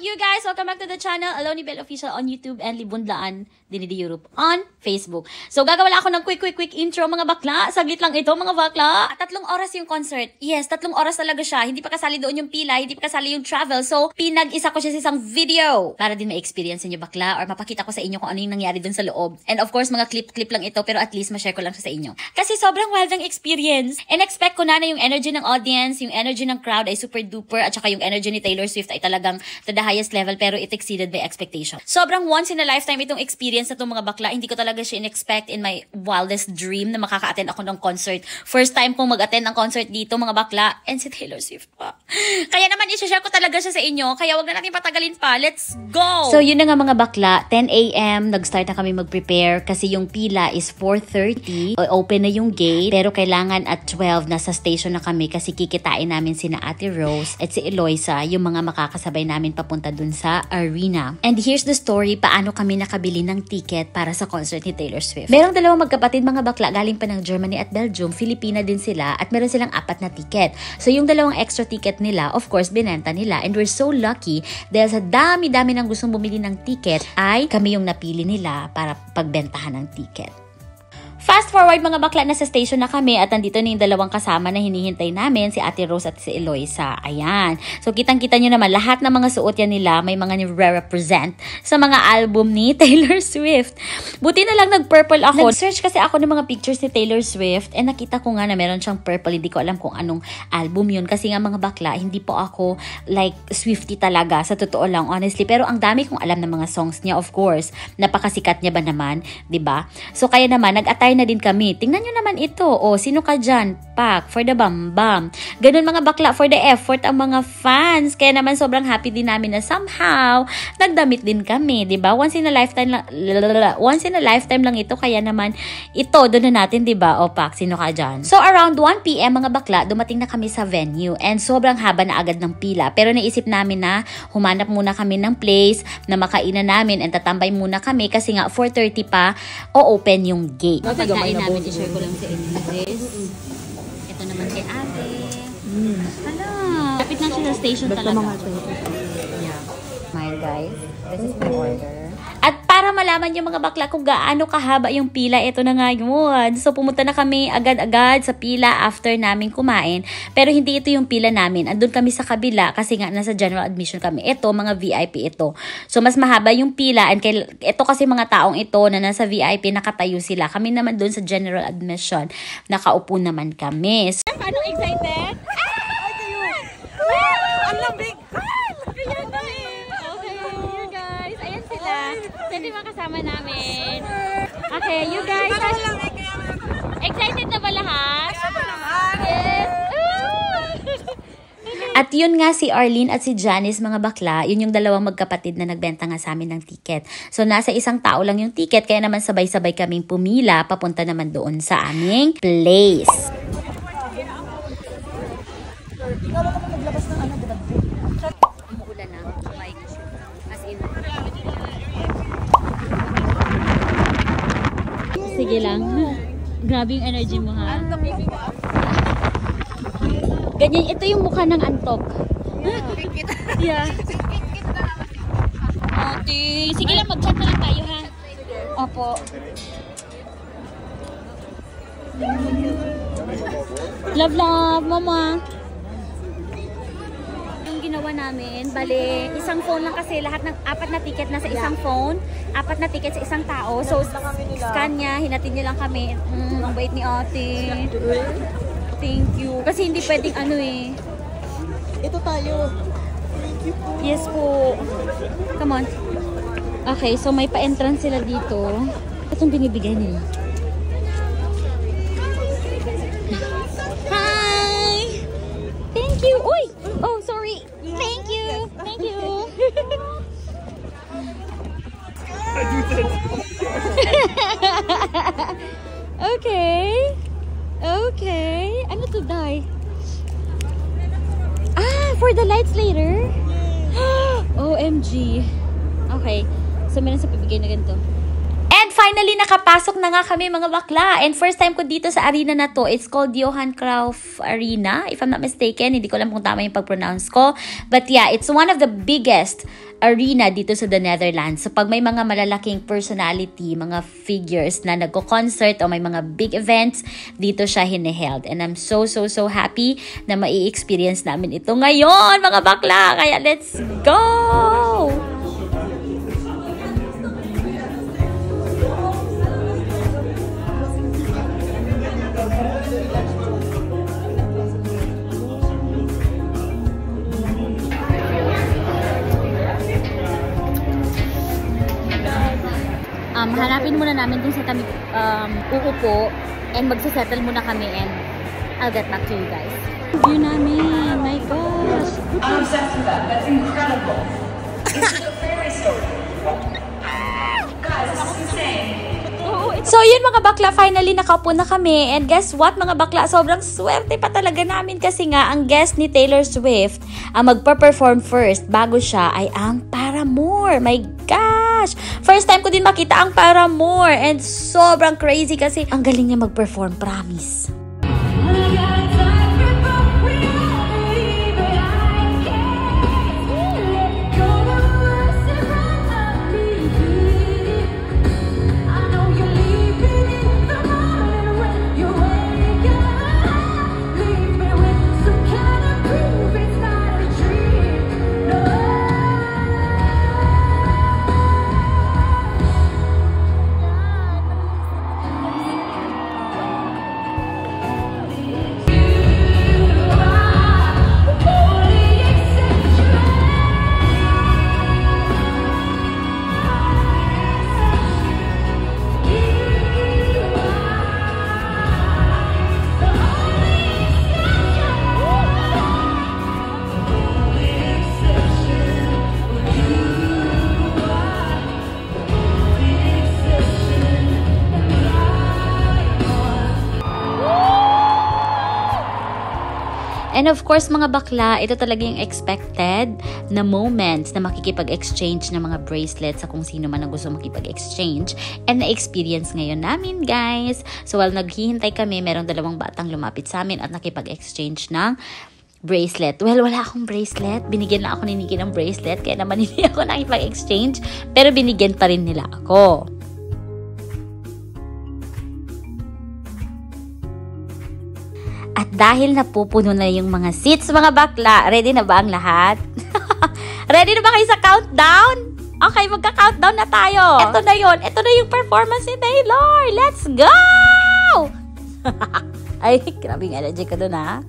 You guys, welcome back to the channel. Aloni Bell Official on YouTube and Libundlaan Dinidi Europe on Facebook. So gagawa ako ng quick intro mga bakla. Saglit lang ito mga bakla. 3 oras yung concert. Yes, 3 oras talaga siya. Hindi pa kasali doon yung pila, hindi pa kasali yung travel. So pinag-isa ko siya sa isang video para din ma-experience niyo bakla or mapakita ko sa inyo kung ano yung nangyari doon sa loob. And of course, mga clip lang ito pero at least ma-share ko lang siya sa inyo. Kasi sobrang wild ng experience. And expect ko na yung energy ng audience, yung energy ng crowd ay super duper at saka yung energy ni Taylor Swift ay talagang to the highest level pero it exceeded my expectation. Sobrang once in a lifetime itong experience na itong mga bakla. Hindi ko talaga siya in-expect in my wildest dream na makaka-attend ako ng concert. First time kong mag-attend ng concert dito mga bakla and si Taylor Swift pa. Kaya naman i-share ko talaga siya sa inyo. Kaya wag na natin patagalin pa. Let's go! So yun na nga mga bakla. 10 AM nag-start na kami mag-prepare kasi yung pila is 4:30. Open na yung gate pero kailangan at 12 nasa station na kami kasi kikitain namin sina Ate Rose at si Eloisa yung mga makakasabay namin papunta dun sa arena. And here's the story paano kami nakabili ng ticket para sa concert ni Taylor Swift. Merong dalawang magkapatid mga bakla galing pa ng Germany at Belgium, Filipina din sila at meron silang 4 na ticket. So yung dalawang extra ticket nila, of course, binenta nila and we're so lucky dahil sa dami-dami ng gustong bumili ng ticket ay kami yung napili nila para pagbentahan ng ticket. Fast forward mga bakla, na sa station na kami at nandito na yung dalawang kasama na hinihintay namin, si Ate Rose at si Eloisa. Ayan. So kitang-kita nyo naman, lahat ng mga suot yan nila may mga nire-represent sa mga album ni Taylor Swift. Buti na lang nag-purple ako. Nag-search kasi ako ng mga pictures ni Taylor Swift and nakita ko nga na meron siyang purple. Hindi ko alam kung anong album yun kasi nga mga bakla, hindi po ako like Swiftie talaga sa totoo lang, honestly. Pero ang dami kong alam ng mga songs niya, of course. Napakasikat niya ba naman, 'di ba? So kaya naman nag-attire na din kami. Tingnan nyo naman ito. O, sino ka dyan? Pak, for the bam-bam. Ganun mga bakla, for the effort ang mga fans. Kaya naman sobrang happy din namin na somehow, nagdamit din kami. Diba? Once in a lifetime lang ito. Kaya naman, ito, doon na natin, diba? O, Pak, sino ka dyan? So, around 1 PM mga bakla, dumating na kami sa venue. And sobrang haba na agad ng pila. Pero naisip namin na humanap muna kami ng place na makainan namin and tatambay muna kami kasi nga 4:30 pa o open yung gate. Pagkain namin, i-share ko lang sa inyo this. Ito naman kay Ate. Hala, kapit na siya sa station talaga. Yeah. My guys, this is my order. At para malaman yung mga bakla kung gaano kahaba yung pila, ito na nga yun. So pumunta na kami agad-agad sa pila after namin kumain. Pero hindi ito yung pila namin. Andun kami sa kabila kasi nga nasa general admission kami. Ito, mga VIP ito. So mas mahaba yung pila. And ito kasi mga taong ito na nasa VIP, nakatayo sila. Kami naman dun sa general admission. Nakaupo naman kami. So, paano excited? Ang lambing! Pwede mga kasama namin. Okay, you guys. Excited na ba lahat? Yes. At yun nga si Arlene at si Janice mga bakla, yun yung dalawang magkapatid na nagbenta nga sa amin ng ticket. So nasa isang tao lang yung ticket, kaya naman sabay-sabay kaming pumila papunta naman doon sa aming place. Umuulan na. As in. Sige lang. Grabe yung energy mo, ha? Ganyan, ito yung mukha ng antok. Yeah. Okay. Sige lang, mag-chat na lang tayo, ha? Opo. Love, mama. Yung ginawa ginawa namin. Bale, isang phone lang kasi lahat ng 4 na ticket nasa isang phone. 4 na ticket sa isang tao. So, scan niya, hinatid niya lang kami. Ang bait ni ate. Thank you. Kasi hindi pwedeng ano eh. Ito tayo. Thank you po. Yes po. Come on. Okay, so may pa-entrance sila dito. Itong binibigay nila. Hi! Thank you! Uy! Oh, sorry. Thank you! Thank you! Okay. Okay. Ano to, Day? Ah, for the lights later? OMG. Okay. So, meron sa pabigay na ganito. And finally, nakapasok na nga kami mga bakla. And first time ko dito sa arena na to. It's called Johan Cruyff Arena. If I'm not mistaken, hindi ko alam kung tama yung pag-pronounce ko. But yeah, it's one of the biggest arena dito sa the Netherlands. So pag may mga malalaking personality, mga figures na nagko-concert o may mga big events, dito siya hineheld. And I'm so happy na mai-experience namin ito ngayon mga bakla. Kaya let's go! Hanapin muna namin dun sa kami uupo and magsasettle muna kami and I'll get back to you guys. View namin! My gosh! I'm obsessed with that. That's incredible. This is a fairy story. Guys, this is insane. So yun mga bakla, finally nakaupo na kami and guess what mga bakla, sobrang swerte pa talaga namin kasi nga ang guest ni Taylor Swift ang magpa-perform first bago siya ay ang Paramore. My gosh! First time ko din makita ang Paramore and sobrang crazy kasi ang galing niya mag-perform, promise. And of course, mga bakla, ito talaga yung expected na moments na makikipag-exchange ng mga bracelets sa kung sino man ang gusto makipag-exchange and na-experience ngayon namin, guys. So, while naghihintay kami, merong 2 batang lumapit sa amin at nakipag-exchange ng bracelet. Well, wala akong bracelet. Binigyan lang ako ni Nikki ng bracelet, kaya naman hindi ako nakipag-exchange, pero binigyan pa rin nila ako. At dahil napupuno na yung mga seats, mga bakla, ready na ba ang lahat? Ready na ba kayo sa countdown? Okay, magka-countdown na tayo. Ito na yun. Ito na yung performance ni Taylor. Let's go! Ay, grabing energy ka dun, ha?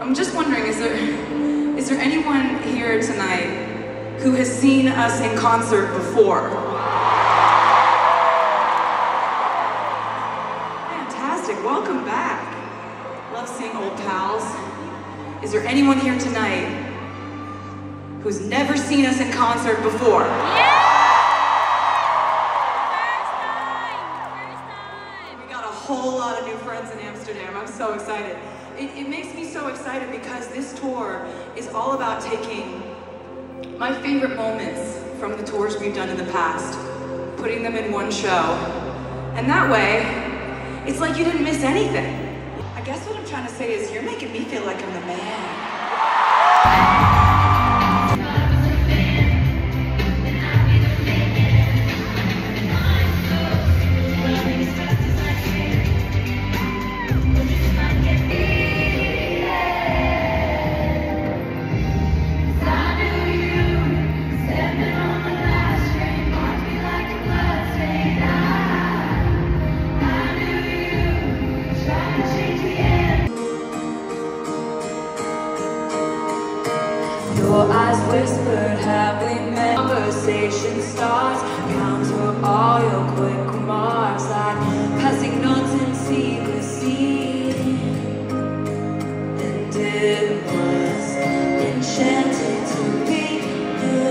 I'm just wondering, is there anyone here tonight who has seen us in concert before? Fantastic, welcome back. Love seeing old pals. Is there anyone here tonight who's never seen us in concert before? Yeah! Whole lot of new friends in Amsterdam. I'm so excited. It makes me so excited because this tour is all about taking my favorite moments from the tours we've done in the past, putting them in one show. And that way, it's like you didn't miss anything. I guess what I'm trying to say is you're making me feel like I'm the man. Your eyes whispered, have we met? Conversation starts, counter all your quick remarks, like passing notes in secrecy. And it was enchanting to be you.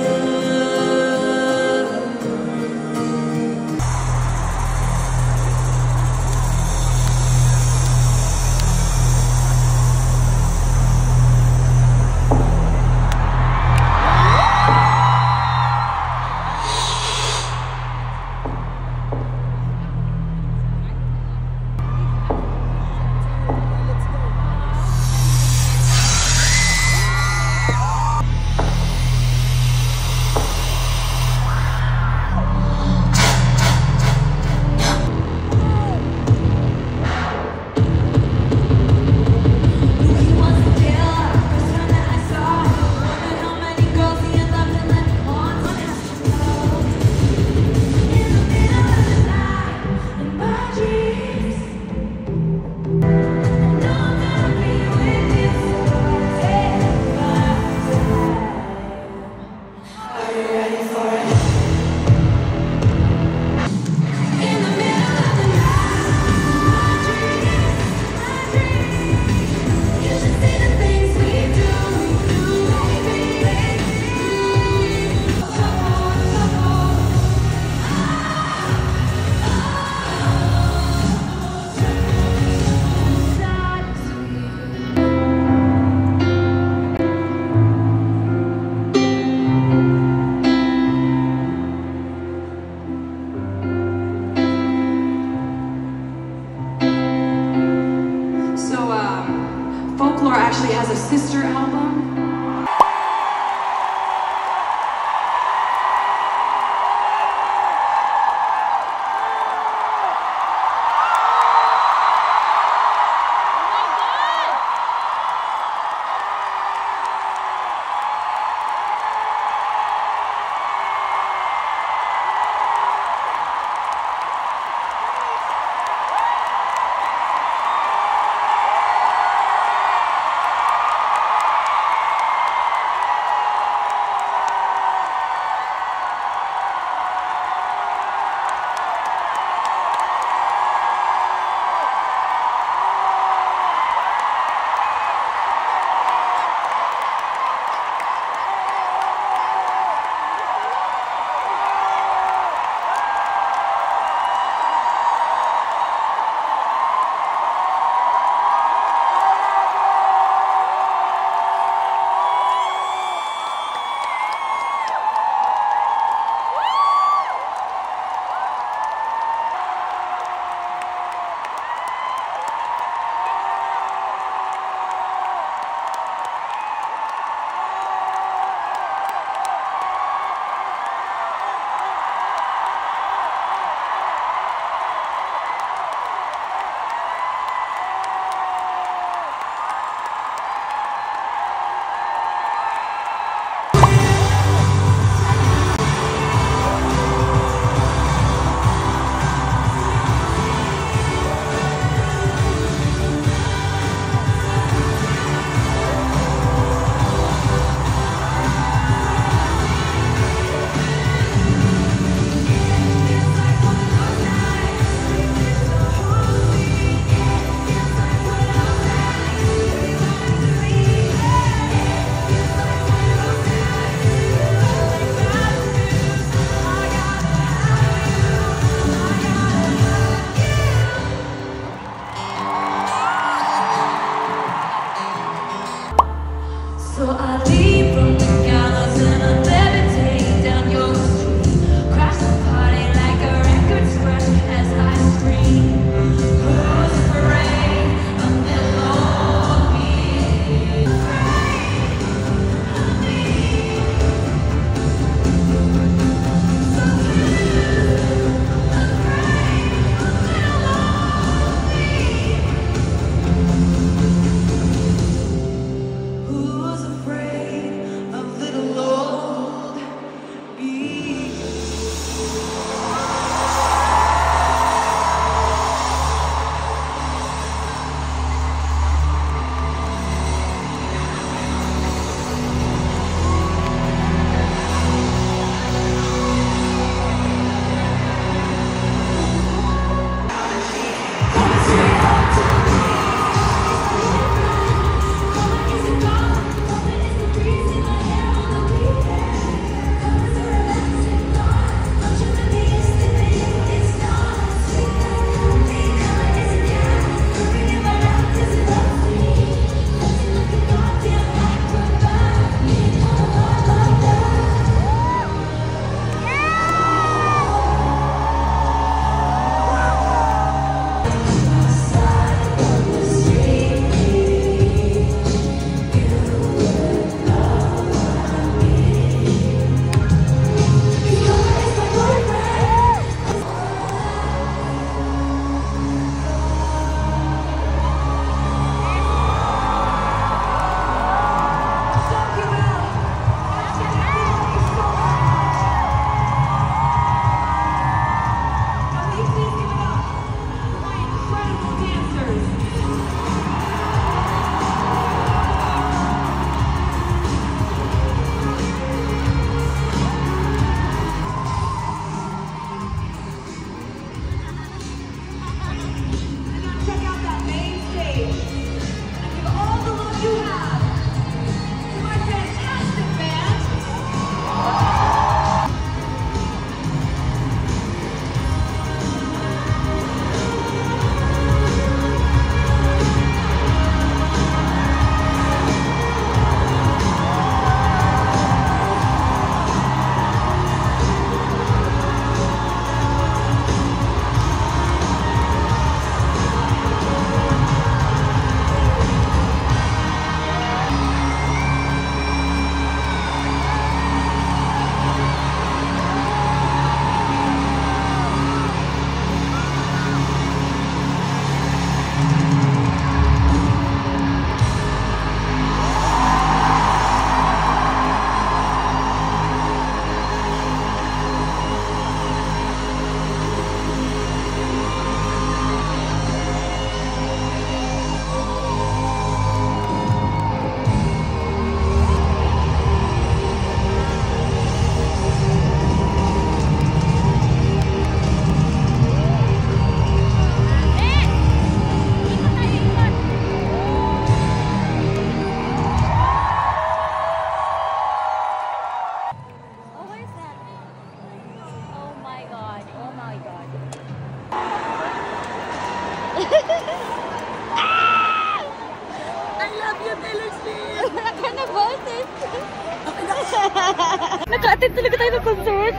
Naka-attend talaga tayo ng concert.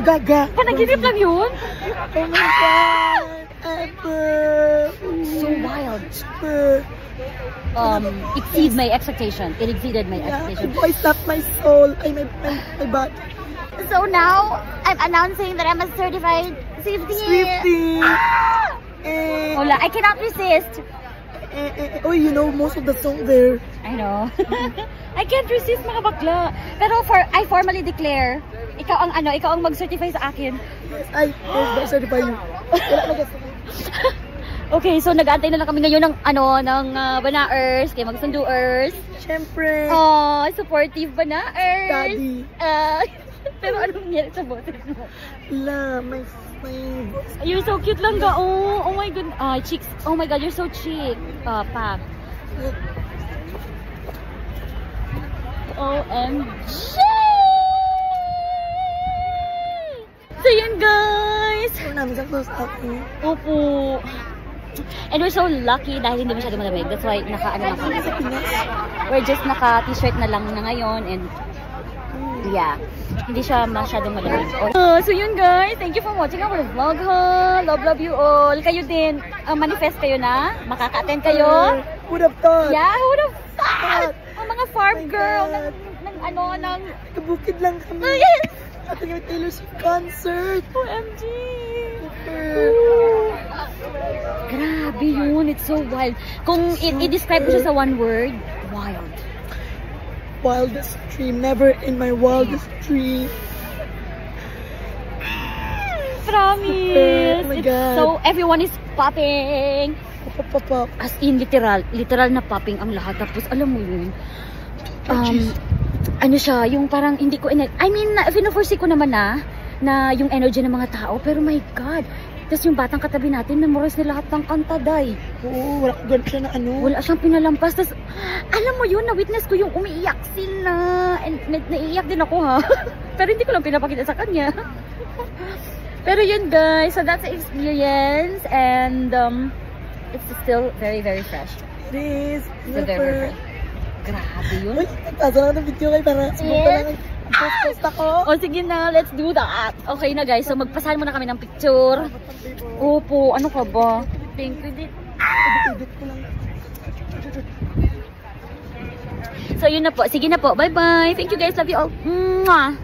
Gaga. Panaginip lang yun. Oh my God. Ever. So wild. Super. Exceed my expectation. It exceeded my Yeah, expectation. the voice tapped my soul. My butt. So now, I'm announcing that I'm a certified Swiftie. Swiftie. Wala, I cannot resist. Oh, you know most of the song there. I know. I can't resist mga bakla. Pero I formally declare, ikaw ang mag-certify sa akin. Yes, I certify you. Wala na gusto. Okay, so nag-aantay na lang kami ngayon ng Banaers, kay Magsunduers. Siyempre. Oh, supportive Banaers. Daddy. Pero anong nangyari sa boses mo? La, my voice. You're so cute lang ga. Oh my god. Cheeks. Oh my god, you're so chic. Pak. OMG! So yun guys. So namin sa close up mo. Opo. And we're so lucky dahil hindi masyado malamig. That's why naka-ano lang kami. We're just naka-t-shirt na lang na ngayon and yeah, hindi siya masyadong malamig. So yun guys, thank you for watching our vlog ha. Love you all. Kayo din, manifest kayo na? Makaka-attend kayo? Would have thought. Yeah, who would have thought? Ang mga farm Oh my girl God. ng Kabukid lang kami. Oh, yes! At yung Taylor Swift concert. OMG! Super. Grabe yun, it's so wild. Kung i-describe ko siya sa one word, wild. Wildest dream. Never in my wildest dream. Promise! Oh my It's God. so, everyone is popping. Pop. As in, literal na popping ang lahat. Tapos, alam mo yun, ano siya, yung parang hindi ko, fino-foresee ko naman na yung energy ng mga tao, pero my God, tapos yung batang katabi natin, memorize nila lahat ng kanta, day. Oo, wala ko ganun siya na ano. Wala siyang pinalampas, tapos, alam mo yun, na-witness ko yung umiiyak sila, and naiiyak din ako ha, pero hindi ko lang pinapakita sa kanya. Pero yun guys, so that's the experience, and it's still very, very fresh. It is. Still very, very fresh. Grabe yun. Uy, nagtasa lang ng video kayo para sumunta lang. Post ako. O sige na, let's do that. Okay na guys, so magpasahan muna kami ng picture. Opo, ano ka ba? Thank you din. Edit ko lang. So yun na po, sige na po, bye bye. Thank you guys, love you all. Mwah!